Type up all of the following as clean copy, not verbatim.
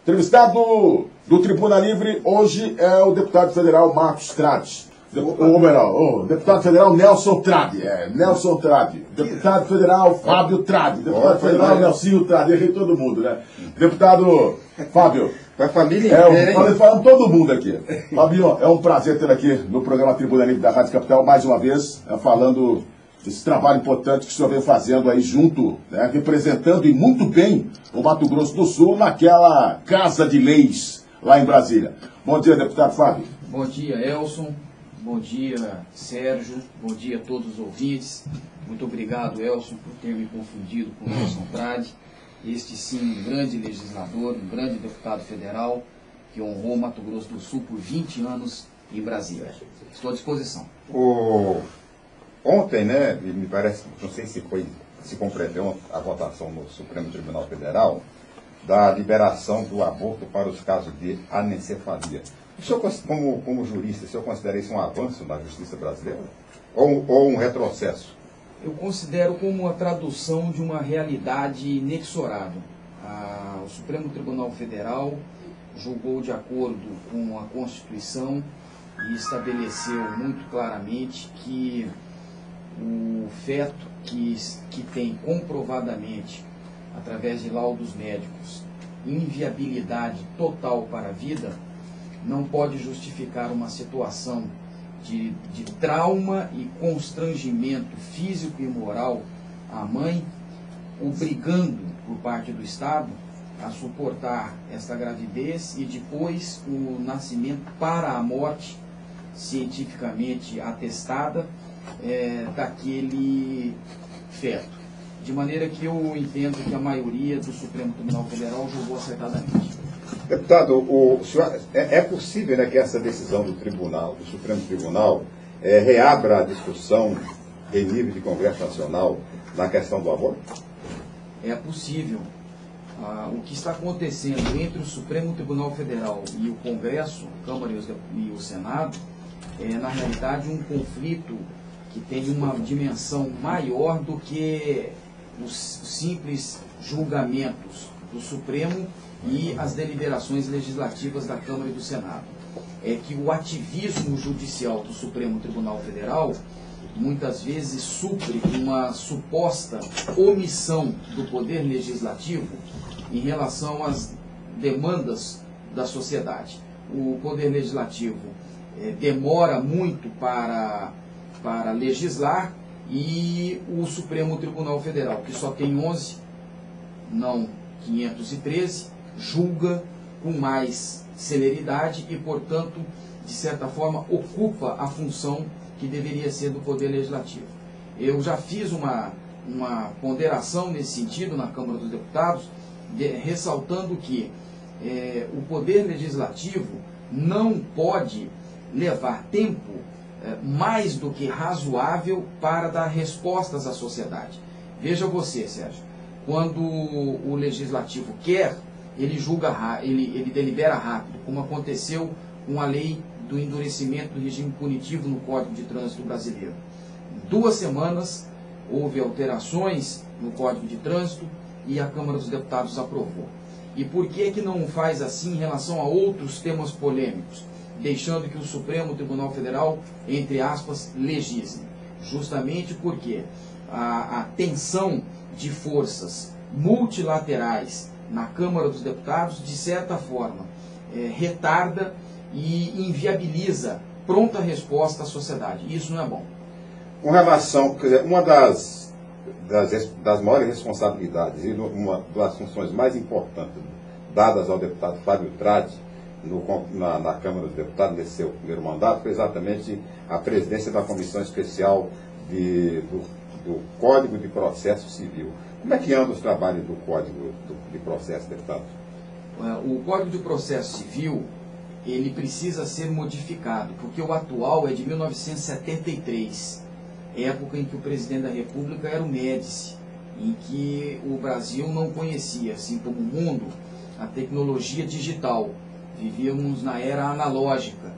Entrevistado do Tribuna Livre hoje é o deputado federal Marcos Trade. Ou melhor, o deputado federal Nelson Trade. Nelson Trade. Deputado federal Fábio Trade. Deputado federal Nelsinho Trade. Errei todo mundo, né? Deputado Fábio. Para a família inteira. Falando todo mundo aqui. Fabinho, é um prazer ter aqui no programa Tribuna Livre da Rádio Capital mais uma vez, falando desse trabalho importante que o senhor vem fazendo aí junto, né, representando e muito bem o Mato Grosso do Sul naquela Casa de Leis lá em Brasília. Bom dia, deputado Fábio. Bom dia, Elson. Bom dia, Sérgio. Bom dia a todos os ouvintes. Muito obrigado, Elson, por ter me confundido com o Nelson Trade. Este sim, um grande legislador, um grande deputado federal que honrou Mato Grosso do Sul por 20 anos em Brasília. Estou à disposição. Ontem, né, me parece, não sei se compreendeu a votação no Supremo Tribunal Federal da liberação do aborto para os casos de anencefalia. O senhor, como jurista, o senhor considera isso um avanço na justiça brasileira ou um retrocesso? Eu considero como a tradução de uma realidade inexorável. O Supremo Tribunal Federal julgou de acordo com a Constituição e estabeleceu muito claramente que o feto que tem comprovadamente, através de laudos médicos, inviabilidade total para a vida, não pode justificar uma situação de trauma e constrangimento físico e moral à mãe, obrigando, por parte do Estado, a suportar esta gravidez e depois o nascimento para a morte cientificamente atestada daquele feto. De maneira que eu entendo que a maioria do Supremo Tribunal Federal julgou acertadamente. Deputado, é possível, né, que essa decisão do Supremo Tribunal, reabra a discussão em nível de Congresso Nacional na questão do aborto? É possível. O que está acontecendo entre o Supremo Tribunal Federal e o Congresso, a Câmara e o Senado, é, na realidade, um conflito que tem uma dimensão maior do que os simples julgamentos do Supremo e as deliberações legislativas da Câmara e do Senado. É que o ativismo judicial do Supremo Tribunal Federal muitas vezes supre uma suposta omissão do Poder Legislativo em relação às demandas da sociedade. O Poder Legislativo demora muito para legislar e o Supremo Tribunal Federal, que só tem 11, não 513, julga com mais celeridade e, portanto, de certa forma, ocupa a função que deveria ser do Poder Legislativo. Eu já fiz uma ponderação nesse sentido na Câmara dos Deputados, ressaltando que o Poder Legislativo não pode levar tempo mais do que razoável para dar respostas à sociedade. Veja você, Sérgio, quando o Legislativo quer, ele julga, ele delibera rápido, como aconteceu com a lei do endurecimento do regime punitivo no Código de Trânsito brasileiro. Em 2 semanas, houve alterações no Código de Trânsito e a Câmara dos Deputados aprovou. E por que não faz assim em relação a outros temas polêmicos, deixando que o Supremo Tribunal Federal, entre aspas, legisle? Justamente porque a tensão de forças multilaterais na Câmara dos Deputados, de certa forma, retarda e inviabiliza pronta resposta à sociedade. Isso não é bom. Com relação, quer dizer, uma das maiores responsabilidades e uma das funções mais importantes dadas ao deputado Fábio Trade na Câmara dos Deputados, nesse seu primeiro mandato, foi exatamente a presidência da Comissão Especial do Código de Processo Civil. Como é que anda os trabalhos do Código de Processo, deputado? O Código de Processo Civil, ele precisa ser modificado, porque o atual é de 1973, época em que o presidente da República era o Médici, em que o Brasil não conhecia, assim como o mundo, a tecnologia digital. Vivíamos na era analógica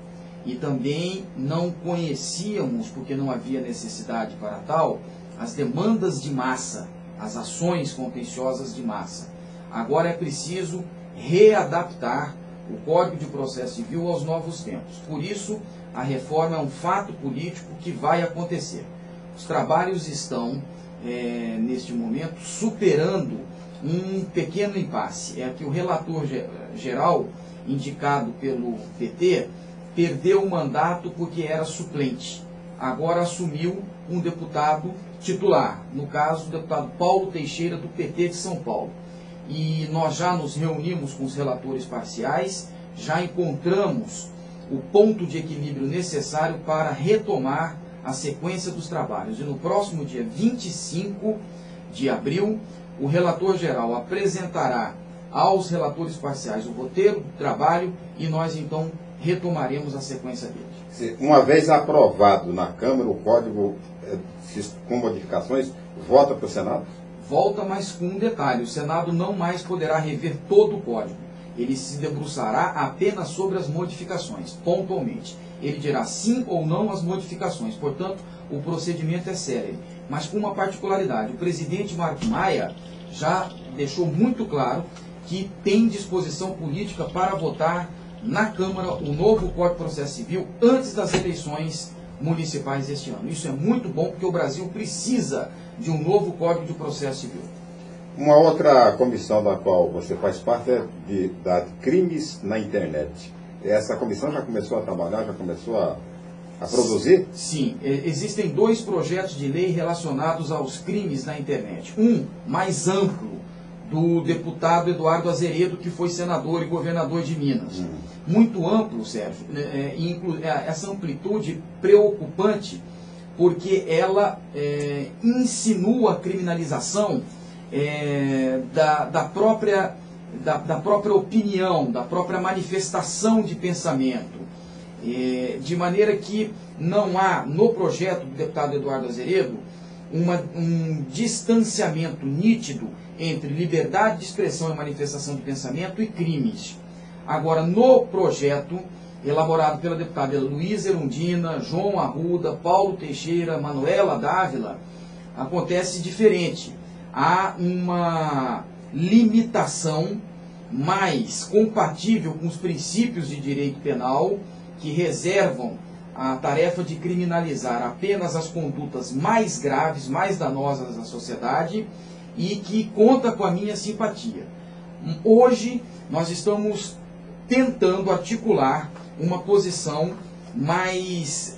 e também não conhecíamos, porque não havia necessidade para tal, as demandas de massa, as ações contenciosas de massa. Agora é preciso readaptar o Código de Processo Civil aos novos tempos. Por isso, a reforma é um fato político que vai acontecer. Os trabalhos estão, neste momento, superando um pequeno impasse. É que o relator geral, indicado pelo PT, perdeu o mandato porque era suplente. Agora assumiu um deputado titular, no caso, o deputado Paulo Teixeira, do PT de São Paulo. E nós já nos reunimos com os relatores parciais, já encontramos o ponto de equilíbrio necessário para retomar a sequência dos trabalhos. E no próximo dia 25 de abril, o relator geral apresentará aos relatores parciais o roteiro do trabalho e nós então retomaremos a sequência dele. Uma vez aprovado na Câmara o código com modificações, volta para o Senado? Volta, mas com um detalhe: o Senado não mais poderá rever todo o código. Ele se debruçará apenas sobre as modificações, pontualmente. Ele dirá sim ou não às modificações. Portanto, o procedimento é célere. Mas com uma particularidade: o presidente Marcos Maia já deixou muito claro que tem disposição política para votar na Câmara o novo Código de Processo Civil antes das eleições municipais deste ano. Isso é muito bom, porque o Brasil precisa de um novo Código de Processo Civil. Uma outra comissão da qual você faz parte é da crimes na internet. Essa comissão já começou a trabalhar, já começou a produzir? Sim, existem 2 projetos de lei relacionados aos crimes na internet. Um mais amplo, do deputado Eduardo Azeredo, que foi senador e governador de Minas. Muito amplo, Sérgio. Essa amplitude preocupante, porque ela insinua a criminalização da própria opinião, da própria manifestação de pensamento. De maneira que não há, no projeto do deputado Eduardo Azeredo, um distanciamento nítido entre liberdade de expressão e manifestação de pensamento e crimes. Agora, no projeto elaborado pela deputada Luísa Erundina, João Arruda, Paulo Teixeira, Manuela Dávila, acontece diferente. Há uma limitação mais compatível com os princípios de direito penal, que reservam a tarefa de criminalizar apenas as condutas mais graves, mais danosas à sociedade, e que conta com a minha simpatia. Hoje, nós estamos tentando articular uma posição mais,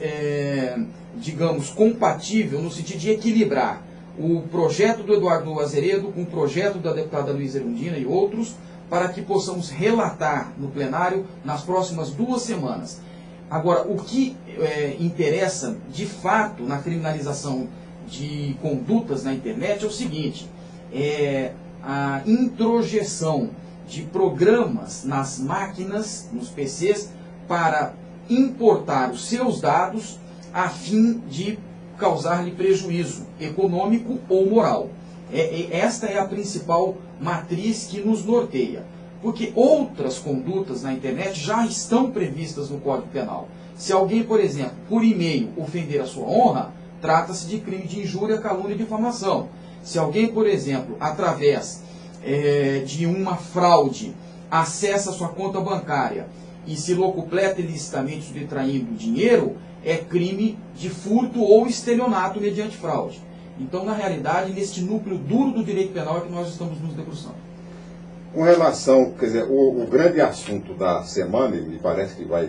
digamos, compatível, no sentido de equilibrar o projeto do Eduardo Azeredo com o projeto da deputada Luísa Erundina e outros, para que possamos relatar no plenário nas próximas 2 semanas. Agora, o que interessa, de fato, na criminalização de condutas na internet é o seguinte: a introjeção de programas nas máquinas, nos PCs, para importar os seus dados a fim de causar-lhe prejuízo econômico ou moral. Esta é a principal matriz que nos norteia. Porque outras condutas na internet já estão previstas no Código Penal. Se alguém, por exemplo, por e-mail ofender a sua honra, trata-se de crime de injúria, calúnia e difamação. Se alguém, por exemplo, através de uma fraude, acessa a sua conta bancária e se locupleta ilicitamente subtraindo dinheiro, é crime de furto ou estelionato mediante fraude. Então, na realidade, neste núcleo duro do direito penal é que nós estamos nos debruçando. Com relação, quer dizer, o grande assunto da semana, e me parece que vai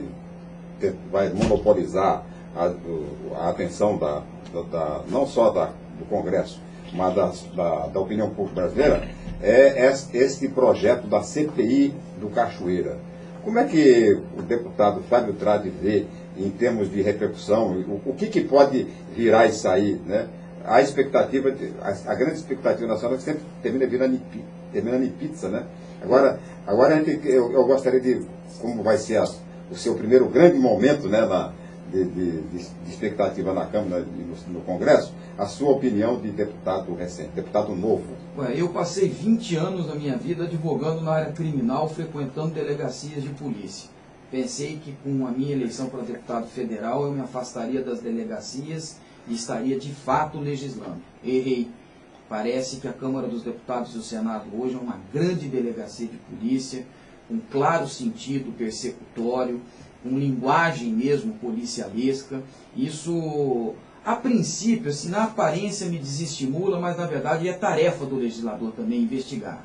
monopolizar a atenção não só do Congresso, mas da opinião pública brasileira, é esse projeto da CPI do Cachoeira. Como é que o deputado Fábio Tradi vê em termos de repercussão? O que pode virar isso aí, né? A expectativa, a grande expectativa nacional é que sempre termina em pizza, né? Agora eu gostaria de, como vai ser o seu primeiro grande momento, né, de expectativa na Câmara e no Congresso, a sua opinião de deputado recente, deputado novo. Eu passei 20 anos da minha vida advogando na área criminal, frequentando delegacias de polícia. Pensei que com a minha eleição para deputado federal eu me afastaria das delegacias e estaria de fato legislando. Errei. parece que a Câmara dos Deputados e o Senado hoje é uma grande delegacia de polícia, com claro sentido persecutório, com linguagem mesmo policialesca. Isso, a princípio, assim, na aparência me desestimula, mas na verdade é tarefa do legislador também investigar.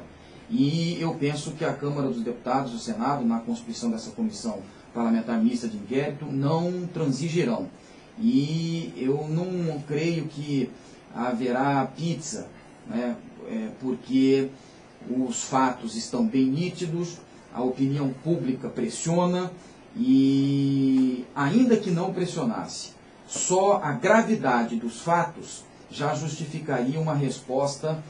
E eu penso que a Câmara dos Deputados e o Senado, na constituição dessa comissão parlamentar mista de inquérito, não transigirão. E eu não creio que haverá pizza, né? Porque os fatos estão bem nítidos, a opinião pública pressiona, e ainda que não pressionasse, só a gravidade dos fatos já justificaria uma resposta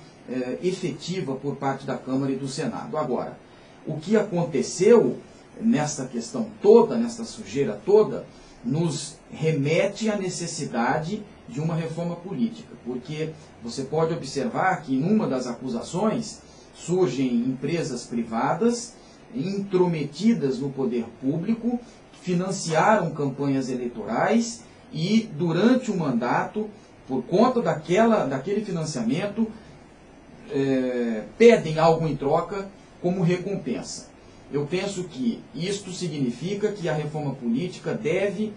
efetiva por parte da Câmara e do Senado. Agora, o que aconteceu nesta questão toda, nesta sujeira toda, nos remete à necessidade de uma reforma política, porque você pode observar que em uma das acusações surgem empresas privadas intrometidas no poder público, financiaram campanhas eleitorais e durante o mandato, por conta daquele financiamento, pedem algo em troca como recompensa. Eu penso que isto significa que a reforma política deve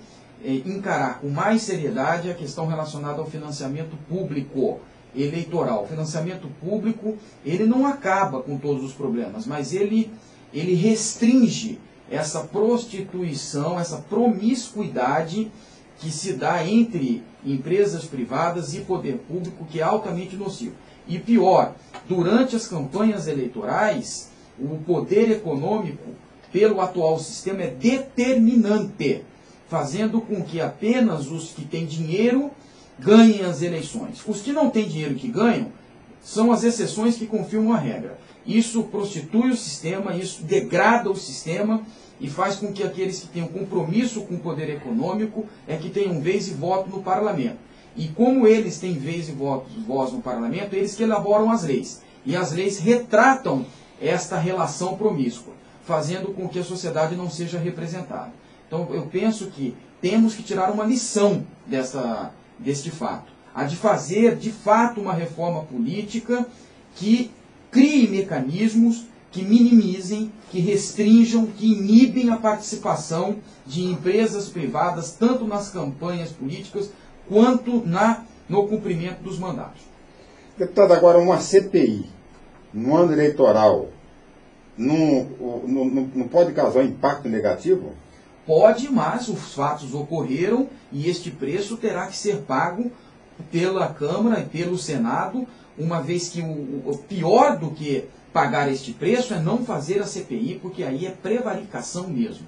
encarar com mais seriedade a questão relacionada ao financiamento público eleitoral. O financiamento público, ele não acaba com todos os problemas, mas ele restringe essa prostituição, essa promiscuidade que se dá entre empresas privadas e poder público, que é altamente nocivo. E pior, durante as campanhas eleitorais, o poder econômico, pelo atual sistema, é determinante, fazendo com que apenas os que têm dinheiro ganhem as eleições. Os que não têm dinheiro que ganham são as exceções que confirmam a regra. Isso prostitui o sistema, isso degrada o sistema e faz com que aqueles que tenham compromisso com o poder econômico que tenham vez e voto no parlamento. E como eles têm vez e voz no parlamento, eles que elaboram as leis. E as leis retratam esta relação promíscua, fazendo com que a sociedade não seja representada. Então eu penso que temos que tirar uma lição deste fato. A de fazer, de fato, uma reforma política que crie mecanismos que minimizem, que restringam, que inibem a participação de empresas privadas, tanto nas campanhas políticas, quanto no cumprimento dos mandatos. Deputado, agora uma CPI, no ano eleitoral, não pode causar um impacto negativo? Pode, mas os fatos ocorreram e este preço terá que ser pago pela Câmara e pelo Senado, uma vez que o pior do que pagar este preço é não fazer a CPI, porque aí é prevaricação mesmo.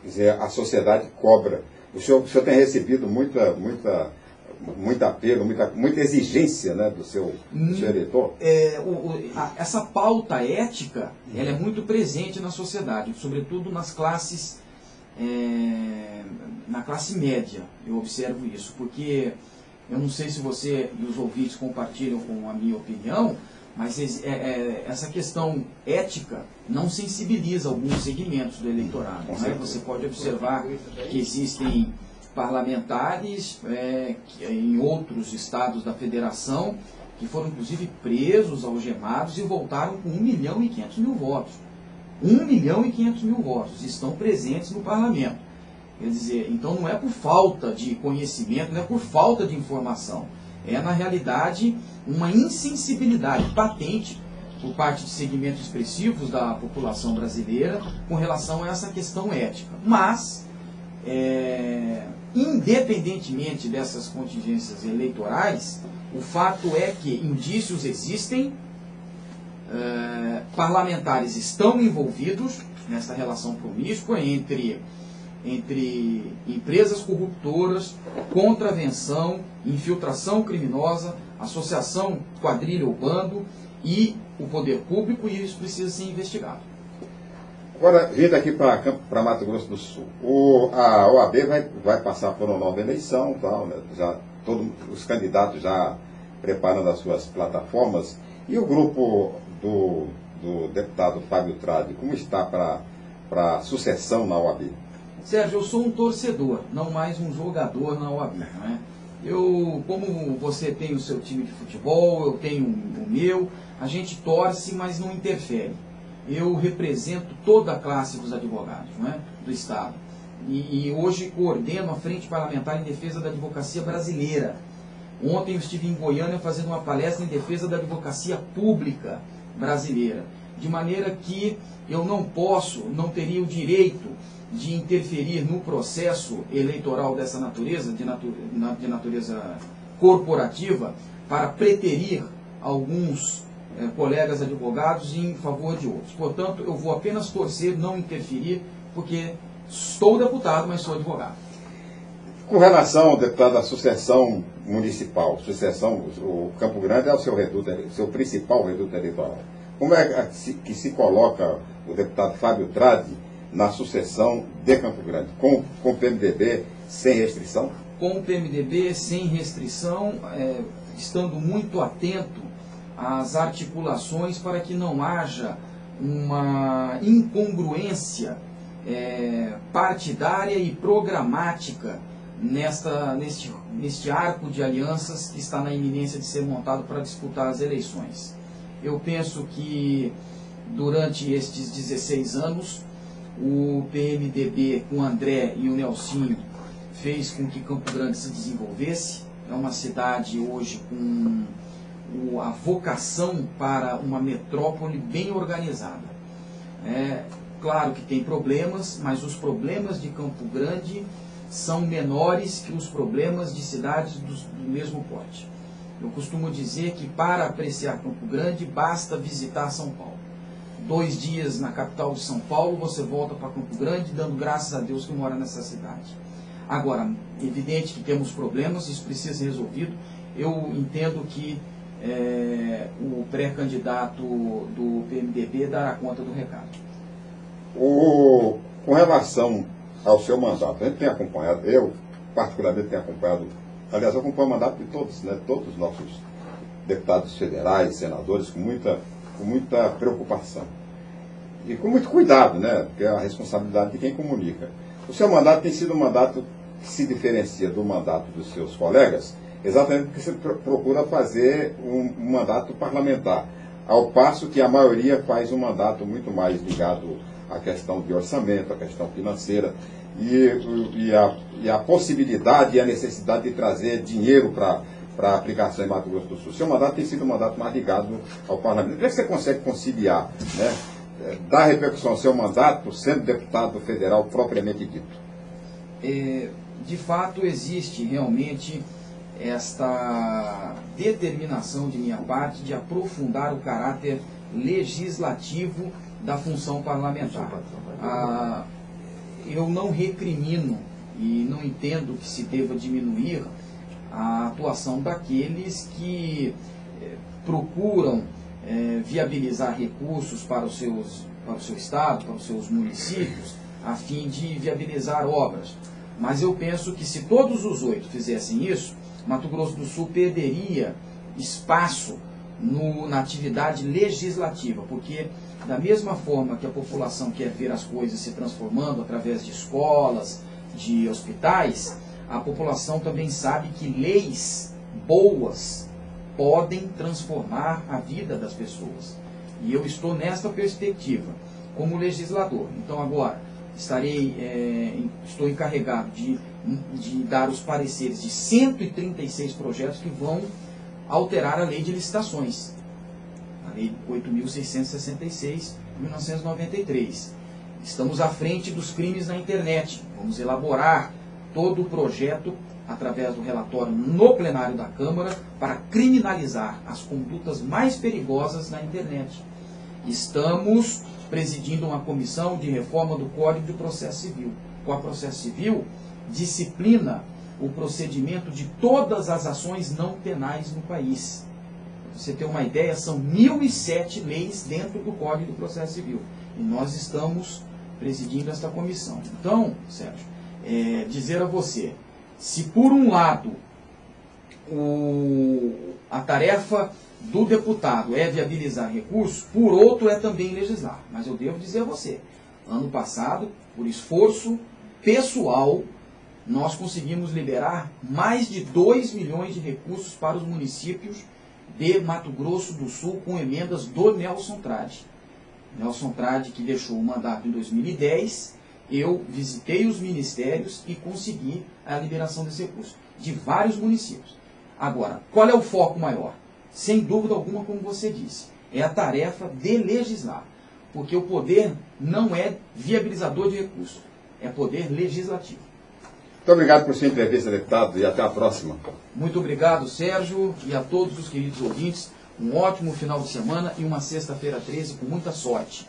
Quer dizer, a sociedade cobra. O senhor tem recebido muito apelo, muita exigência, né, do seu eleitor? Essa pauta ética, ela é muito presente na sociedade, sobretudo nas classes, na classe média, eu observo isso, porque eu não sei se você e os ouvintes compartilham com a minha opinião, mas essa questão ética não sensibiliza alguns segmentos do eleitorado. Né? Você pode observar que existem parlamentares em outros estados da federação que foram inclusive presos, algemados e voltaram com 1.500.000 votos. 1.500.000 votos estão presentes no parlamento. Quer dizer, então não é por falta de conhecimento, não é por falta de informação. É, na realidade, uma insensibilidade patente por parte de segmentos expressivos da população brasileira com relação a essa questão ética. Mas, independentemente dessas contingências eleitorais, o fato é que indícios existem, parlamentares estão envolvidos nessa relação promíscua entre empresas corruptoras, contravenção, infiltração criminosa, associação, quadrilha ou bando e o poder público, e isso precisa ser investigado. Agora, vindo aqui para Mato Grosso do Sul, a OAB vai passar por uma nova eleição, tal, né? Já todos os candidatos já preparando as suas plataformas, e o grupo do deputado Fábio Tradi, como está para a sucessão na OAB? Sérgio, eu sou um torcedor, não mais um jogador na OAB. Né? Como você tem o seu time de futebol, eu tenho o meu, a gente torce, mas não interfere. Eu represento toda a classe dos advogados, não é? Do Estado. E hoje coordeno a Frente Parlamentar em Defesa da Advocacia Brasileira. Ontem eu estive em Goiânia fazendo uma palestra em defesa da advocacia pública brasileira. De maneira que eu não teria o direito de interferir no processo eleitoral dessa natureza, de natureza corporativa, para preterir alguns colegas advogados em favor de outros. Portanto, eu vou apenas torcer, não interferir, porque estou deputado, mas sou advogado. Com relação ao deputado da sucessão municipal, o Campo Grande é o seu principal reduto eleitoral. Como é que se coloca o deputado Fábio Tradi na sucessão de Campo Grande? Com o PMDB sem restrição? Com o PMDB sem restrição, estando muito atento às articulações para que não haja uma incongruência partidária e programática neste arco de alianças que está na iminência de ser montado para disputar as eleições. Eu penso que durante estes 16 anos, o PMDB com o André e o Nelsinho fez com que Campo Grande se desenvolvesse. É uma cidade hoje com a vocação para uma metrópole bem organizada. Claro que tem problemas, mas os problemas de Campo Grande são menores que os problemas de cidades do mesmo porte. Eu costumo dizer que para apreciar Campo Grande basta visitar São Paulo. 2 dias na capital de São Paulo, você volta para Campo Grande dando graças a Deus que mora nessa cidade. Agora, evidente que temos problemas, isso precisa ser resolvido. Eu entendo que o pré-candidato do PMDB dará conta do recado. Com relação ao seu mandato, a gente tem acompanhado, eu particularmente tenho acompanhado, aliás, eu acompanho o mandato de todos, né, todos os nossos deputados federais, senadores, com muita preocupação. E com muito cuidado, né, porque é a responsabilidade de quem comunica. O seu mandato tem sido um mandato que se diferencia do mandato dos seus colegas, exatamente porque você procura fazer um mandato parlamentar, ao passo que a maioria faz um mandato muito mais ligado à questão de orçamento, à questão financeira, e a possibilidade e a necessidade de trazer dinheiro para a aplicação em Mato Grosso do Sul. Seu mandato tem sido um mandato mais ligado ao parlamento. Como é que você consegue conciliar, né, dar repercussão ao seu mandato sendo deputado federal propriamente dito? De fato, existe realmente esta determinação de minha parte de aprofundar o caráter legislativo da função parlamentar. Eu não recrimino e não entendo que se deva diminuir a atuação daqueles que procuram viabilizar recursos para o seu estado, para os seus municípios, a fim de viabilizar obras. Mas eu penso que se todos os 8 fizessem isso, Mato Grosso do Sul perderia espaço na atividade legislativa, porque da mesma forma que a população quer ver as coisas se transformando através de escolas, de hospitais, a população também sabe que leis boas podem transformar a vida das pessoas. E eu estou nesta perspectiva, como legislador. Então agora estou encarregado de dar os pareceres de 136 projetos que vão alterar a lei de licitações, a lei 8.666, de 1993. Estamos à frente dos crimes na internet. Vamos elaborar todo o projeto através do relatório no plenário da Câmara para criminalizar as condutas mais perigosas na internet. Estamos presidindo uma comissão de reforma do Código de Processo Civil. O Código de Processo Civil disciplina o procedimento de todas as ações não penais no país. Para você ter uma ideia, são 1.007 leis dentro do Código de Processo Civil. E nós estamos presidindo esta comissão. Então, Sérgio, dizer a você, se por um lado a tarefa do deputado é viabilizar recursos, por outro é também legislar. Mas eu devo dizer a você, ano passado, por esforço pessoal, nós conseguimos liberar mais de 2 milhões de recursos para os municípios de Mato Grosso do Sul com emendas do Nelson Trade. Nelson Trade, que deixou o mandato em 2010, eu visitei os ministérios e consegui a liberação desse recurso, de vários municípios. Agora, qual é o foco maior? Sem dúvida alguma, como você disse, é a tarefa de legislar, porque o poder não é viabilizador de recursos, é poder legislativo. Muito obrigado por sua entrevista, deputado, e até a próxima. Muito obrigado, Sérgio, e a todos os queridos ouvintes. Um ótimo final de semana e uma sexta-feira 13 com muita sorte.